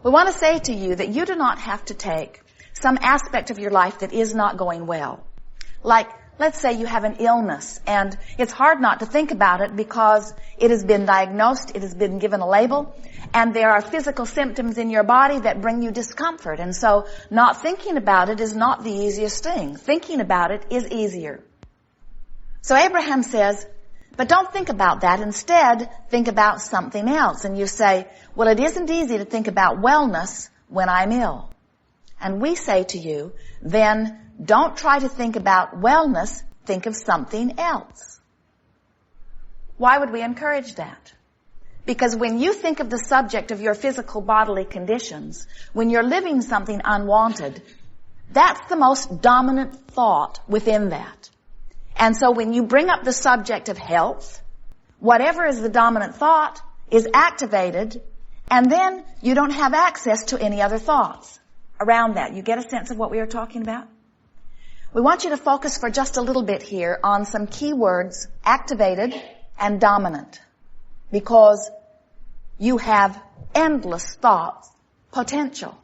We want to say to you that you do not have to take some aspect of your life that is not going well. Like, let's say you have an illness, and it's hard not to think about it because it has been diagnosed, it has been given a label, and there are physical symptoms in your body that bring you discomfort. And so not thinking about it is not the easiest thing. Thinking about it is easier. So Abraham says, but don't think about that. Instead, think about something else. And you say, well, it isn't easy to think about wellness when I'm ill. And we say to you, then don't try to think about wellness, think of something else. Why would we encourage that? Because when you think of the subject of your physical bodily conditions, when you're living something unwanted, that's the most dominant thought within that. And so when you bring up the subject of health, whatever is the dominant thought is activated, and then you don't have access to any other thoughts around that. You get a sense of what we are talking about? We want you to focus for just a little bit here on some key words, activated and dominant, because you have endless thought potential.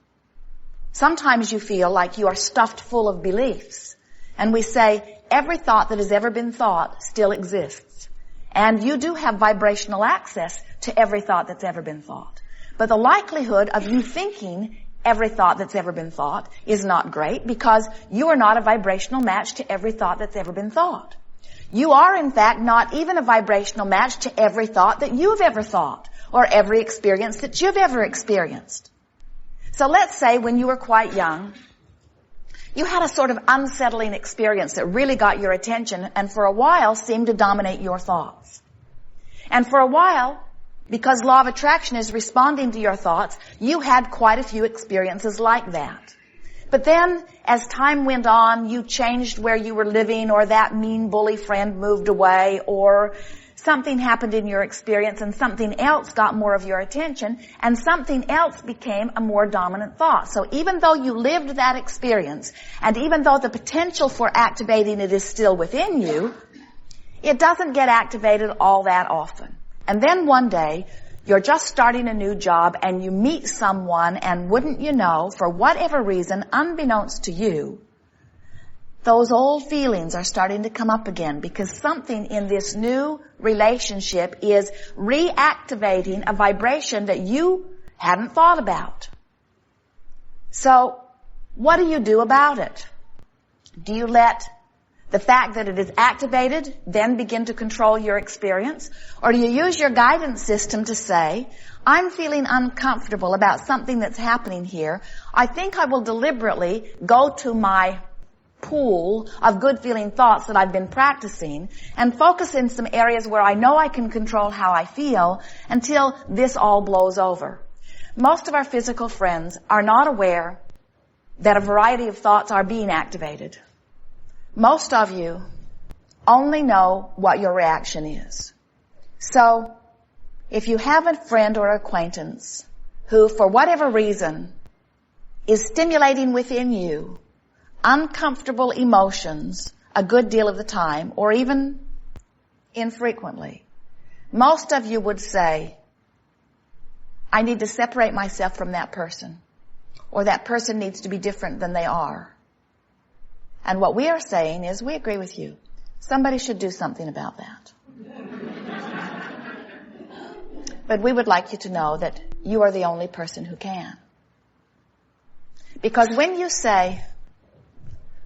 Sometimes you feel like you are stuffed full of beliefs, and we say every thought that has ever been thought still exists. And you do have vibrational access to every thought that's ever been thought. But the likelihood of you thinking every thought that's ever been thought is not great, because you are not a vibrational match to every thought that's ever been thought. You are, in fact, not even a vibrational match to every thought that you've ever thought, or every experience that you've ever experienced. So let's say when you were quite young, you had a sort of unsettling experience that really got your attention and for a while seemed to dominate your thoughts. And for a while, because law of attraction is responding to your thoughts, you had quite a few experiences like that. But then, as time went on, you changed where you were living, or that mean bully friend moved away, or something happened in your experience and something else got more of your attention, and something else became a more dominant thought. So even though you lived that experience, and even though the potential for activating it is still within you, it doesn't get activated all that often. And then one day, you're just starting a new job and you meet someone, and wouldn't you know, for whatever reason, unbeknownst to you, those old feelings are starting to come up again, because something in this new relationship is reactivating a vibration that you hadn't thought about. So, what do you do about it? Do you let the fact that it is activated then begin to control your experience? Or do you use your guidance system to say, I'm feeling uncomfortable about something that's happening here. I think I will deliberately go to my pool of good feeling thoughts that I've been practicing and focus in some areas where I know I can control how I feel until this all blows over. Most of our physical friends are not aware that a variety of thoughts are being activated. Most of you only know what your reaction is. So, if you have a friend or acquaintance who, for whatever reason, is stimulating within you uncomfortable emotions a good deal of the time, or even infrequently, most of you would say, I need to separate myself from that person, or that person needs to be different than they are. And what we are saying is, we agree with you. Somebody should do something about that. But we would like you to know that you are the only person who can. Because when you say,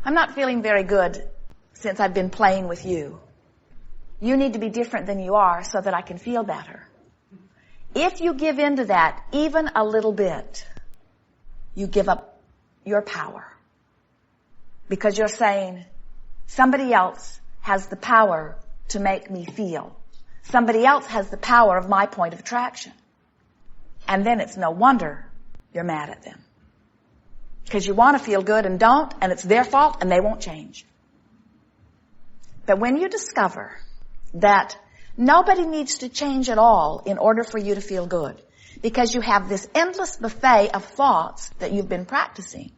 I'm not feeling very good since I've been playing with you, you need to be different than you are so that I can feel better. If you give in to that even a little bit, you give up your power. Because you're saying, somebody else has the power to make me feel. Somebody else has the power of my point of attraction. And then it's no wonder you're mad at them. Because you want to feel good and don't, and it's their fault and they won't change. But when you discover that nobody needs to change at all in order for you to feel good, because you have this endless buffet of thoughts that you've been practicing,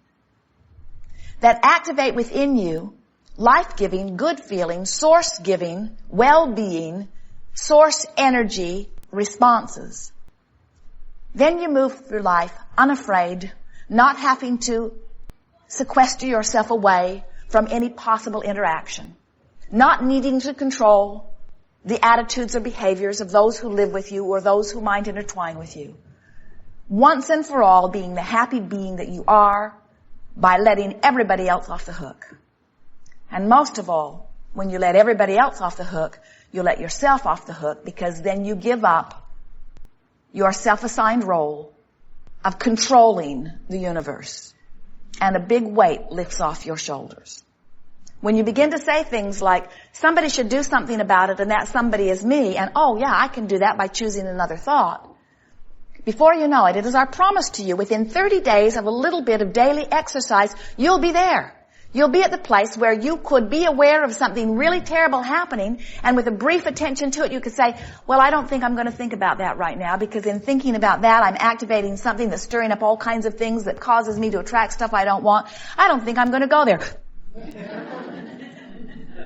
that activate within you life-giving, good feeling, source-giving, well-being, source energy responses. Then you move through life unafraid, not having to sequester yourself away from any possible interaction, not needing to control the attitudes or behaviors of those who live with you or those who might intertwine with you. Once and for all, being the happy being that you are by letting everybody else off the hook. And most of all, when you let everybody else off the hook, you let yourself off the hook, because then you give up your self-assigned role of controlling the universe. And a big weight lifts off your shoulders. When you begin to say things like, somebody should do something about it, and that somebody is me, and oh yeah, I can do that by choosing another thought. Before you know it, it is our promise to you, within 30 days of a little bit of daily exercise, you'll be there. You'll be at the place where you could be aware of something really terrible happening, and with a brief attention to it, you could say, well, I don't think I'm going to think about that right now, because in thinking about that, I'm activating something that's stirring up all kinds of things that causes me to attract stuff I don't want. I don't think I'm going to go there.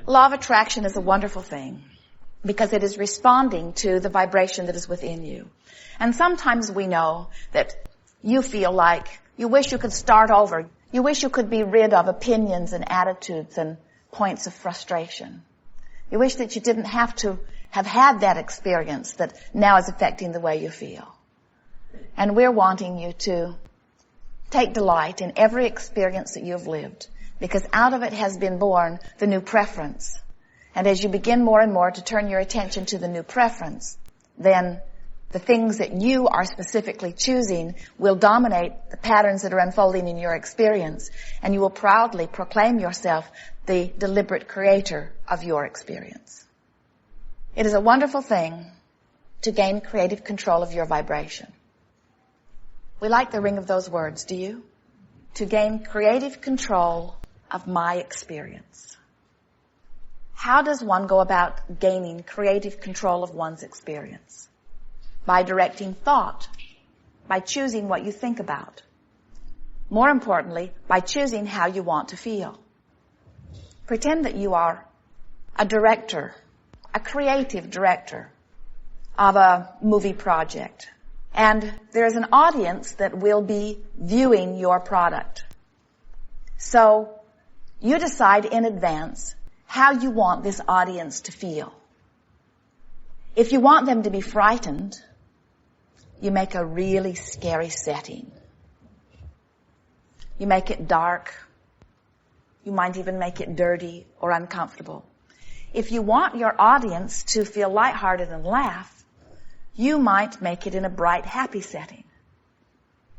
Law of attraction is a wonderful thing, because it is responding to the vibration that is within you. And sometimes we know that you feel like you wish you could start over. You wish you could be rid of opinions and attitudes and points of frustration. You wish that you didn't have to have had that experience that now is affecting the way you feel. And we're wanting you to take delight in every experience that you've lived, because out of it has been born the new preference. And as you begin more and more to turn your attention to the new preference, then the things that you are specifically choosing will dominate the patterns that are unfolding in your experience, and you will proudly proclaim yourself the deliberate creator of your experience. It is a wonderful thing to gain creative control of your vibration. We like the ring of those words, do you? To gain creative control of my experience. How does one go about gaining creative control of one's experience? By directing thought, by choosing what you think about. More importantly, by choosing how you want to feel. Pretend that you are a director, a creative director of a movie project, and there's an audience that will be viewing your product. So you decide in advance how you want this audience to feel. If you want them to be frightened, you make a really scary setting. You make it dark. You might even make it dirty or uncomfortable. If you want your audience to feel lighthearted and laugh, you might make it in a bright, happy setting.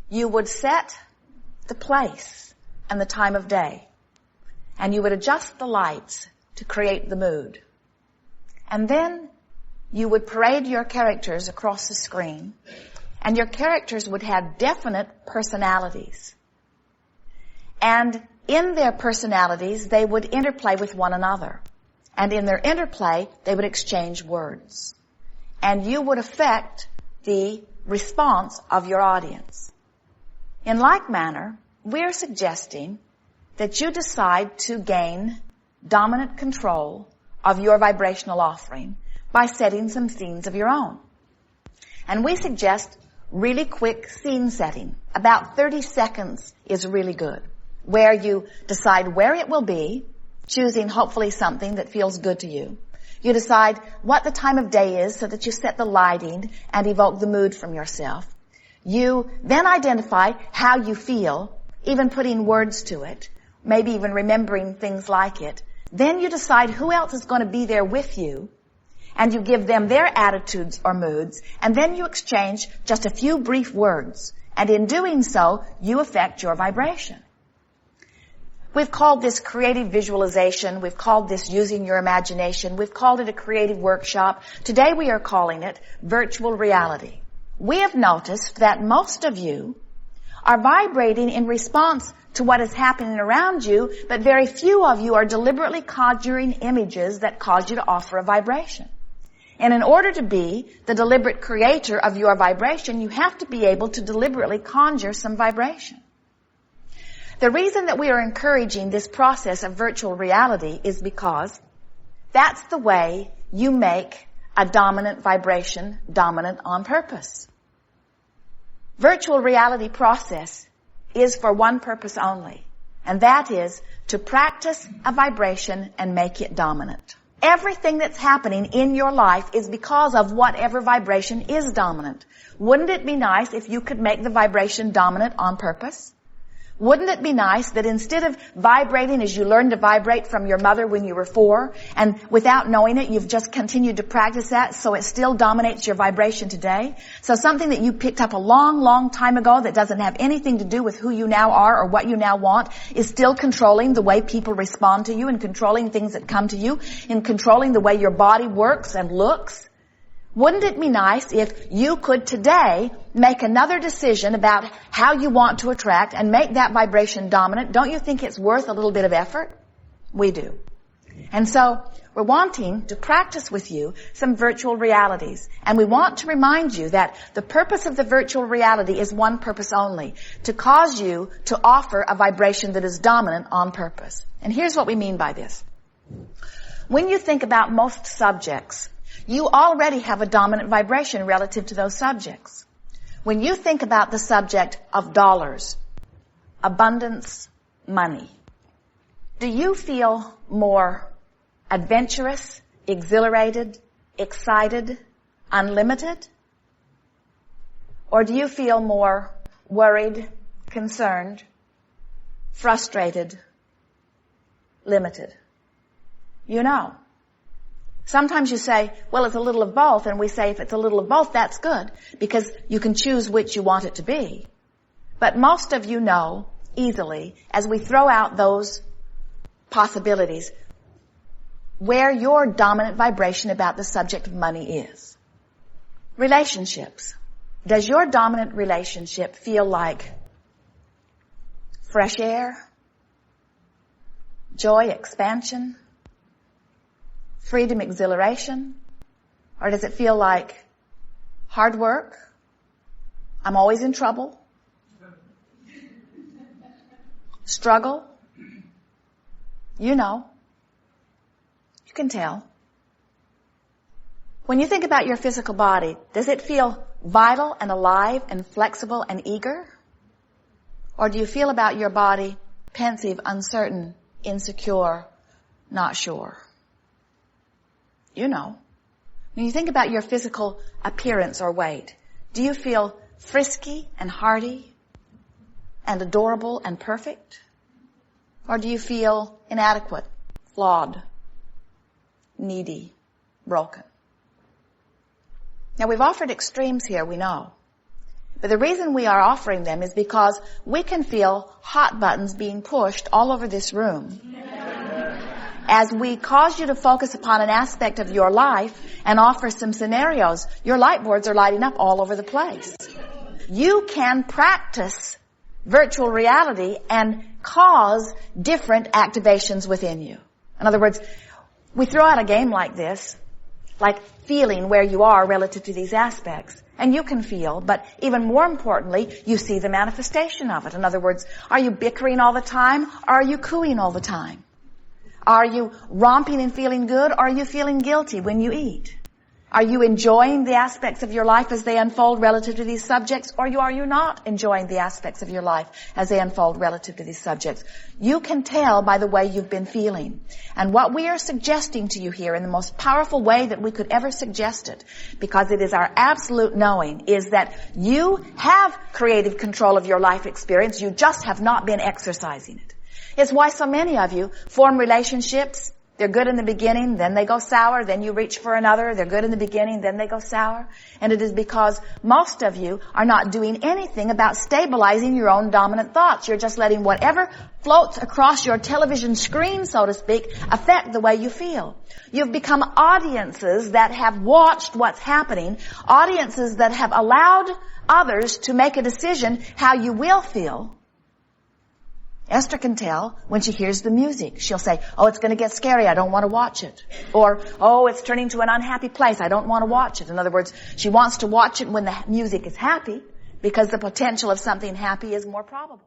You would set the place and the time of day, and you would adjust the lights to create the mood. And then you would parade your characters across the screen, and your characters would have definite personalities. And in their personalities, they would interplay with one another. And in their interplay, they would exchange words. And you would affect the response of your audience. In like manner, we're suggesting that you decide to gain dominant control of your vibrational offering by setting some scenes of your own. And we suggest really quick scene setting. About 30 seconds is really good, where you decide where it will be, choosing hopefully something that feels good to you. You decide what the time of day is so that you set the lighting and evoke the mood from yourself. You then identify how you feel, even putting words to it, maybe even remembering things like it. Then you decide who else is going to be there with you, and you give them their attitudes or moods, and then you exchange just a few brief words. And in doing so, you affect your vibration. We've called this creative visualization. We've called this using your imagination. We've called it a creative workshop. Today we are calling it virtual reality. We have noticed that most of you are vibrating in response to what is happening around you, but very few of you are deliberately conjuring images that cause you to offer a vibration. And in order to be the deliberate creator of your vibration, you have to be able to deliberately conjure some vibration. The reason that we are encouraging this process of virtual reality is because that's the way you make a dominant vibration dominant on purpose. virtual reality process is for one purpose only, and that is to practice a vibration and make it dominant. Everything that's happening in your life is because of whatever vibration is dominant. Wouldn't it be nice if you could make the vibration dominant on purpose? Wouldn't it be nice that instead of vibrating as you learned to vibrate from your mother when you were 4, and without knowing it, you've just continued to practice that so it still dominates your vibration today? So something that you picked up a long, long time ago that doesn't have anything to do with who you now are or what you now want is still controlling the way people respond to you and controlling things that come to you and controlling the way your body works and looks? Wouldn't it be nice if you could today make another decision about how you want to attract and make that vibration dominant? Don't you think it's worth a little bit of effort? We do. And so we're wanting to practice with you some virtual realities. And we want to remind you that the purpose of the virtual reality is one purpose only, to cause you to offer a vibration that is dominant on purpose. And here's what we mean by this. When you think about most subjects, you already have a dominant vibration relative to those subjects. When you think about the subject of dollars, abundance, money, do you feel more adventurous, exhilarated, excited, unlimited? Or do you feel more worried, concerned, frustrated, limited? You know. Sometimes you say, well, it's a little of both, and we say if it's a little of both, that's good, because you can choose which you want it to be. But most of you know easily, as we throw out those possibilities, where your dominant vibration about the subject of money is. Relationships. Does your dominant relationship feel like fresh air, joy, expansion, freedom, exhilaration? Or does it feel like hard work? I'm always in trouble. Struggle? You know. You can tell. When you think about your physical body, does it feel vital and alive and flexible and eager? Or do you feel about your body pensive, uncertain, insecure, not sure? You know. When you think about your physical appearance or weight, do you feel frisky and hearty and adorable and perfect? Or do you feel inadequate, flawed, needy, broken? Now, we've offered extremes here, we know. But the reason we are offering them is because we can feel hot buttons being pushed all over this room as we cause you to focus upon an aspect of your life and offer some scenarios. Your light boards are lighting up all over the place. You can practice virtual reality and cause different activations within you. In other words, we throw out a game like this, like feeling where you are relative to these aspects. And you can feel, but even more importantly, you see the manifestation of it. In other words, are you bickering all the time, or are you cooing all the time? Are you romping and feeling good, or are you feeling guilty when you eat? Are you enjoying the aspects of your life as they unfold relative to these subjects, or are you not enjoying the aspects of your life as they unfold relative to these subjects? You can tell by the way you've been feeling. And what we are suggesting to you here in the most powerful way that we could ever suggest it, because it is our absolute knowing, is that you have creative control of your life experience. You just have not been exercising it. It's why so many of you form relationships. They're good in the beginning, then they go sour, then you reach for another. They're good in the beginning, then they go sour. And it is because most of you are not doing anything about stabilizing your own dominant thoughts. You're just letting whatever floats across your television screen, so to speak, affect the way you feel. You've become audiences that have watched what's happening, audiences that have allowed others to make a decision how you will feel. Esther can tell when she hears the music. She'll say, oh, it's going to get scary. I don't want to watch it. Or, oh, it's turning to an unhappy place. I don't want to watch it. In other words, she wants to watch it when the music is happy because the potential of something happy is more probable.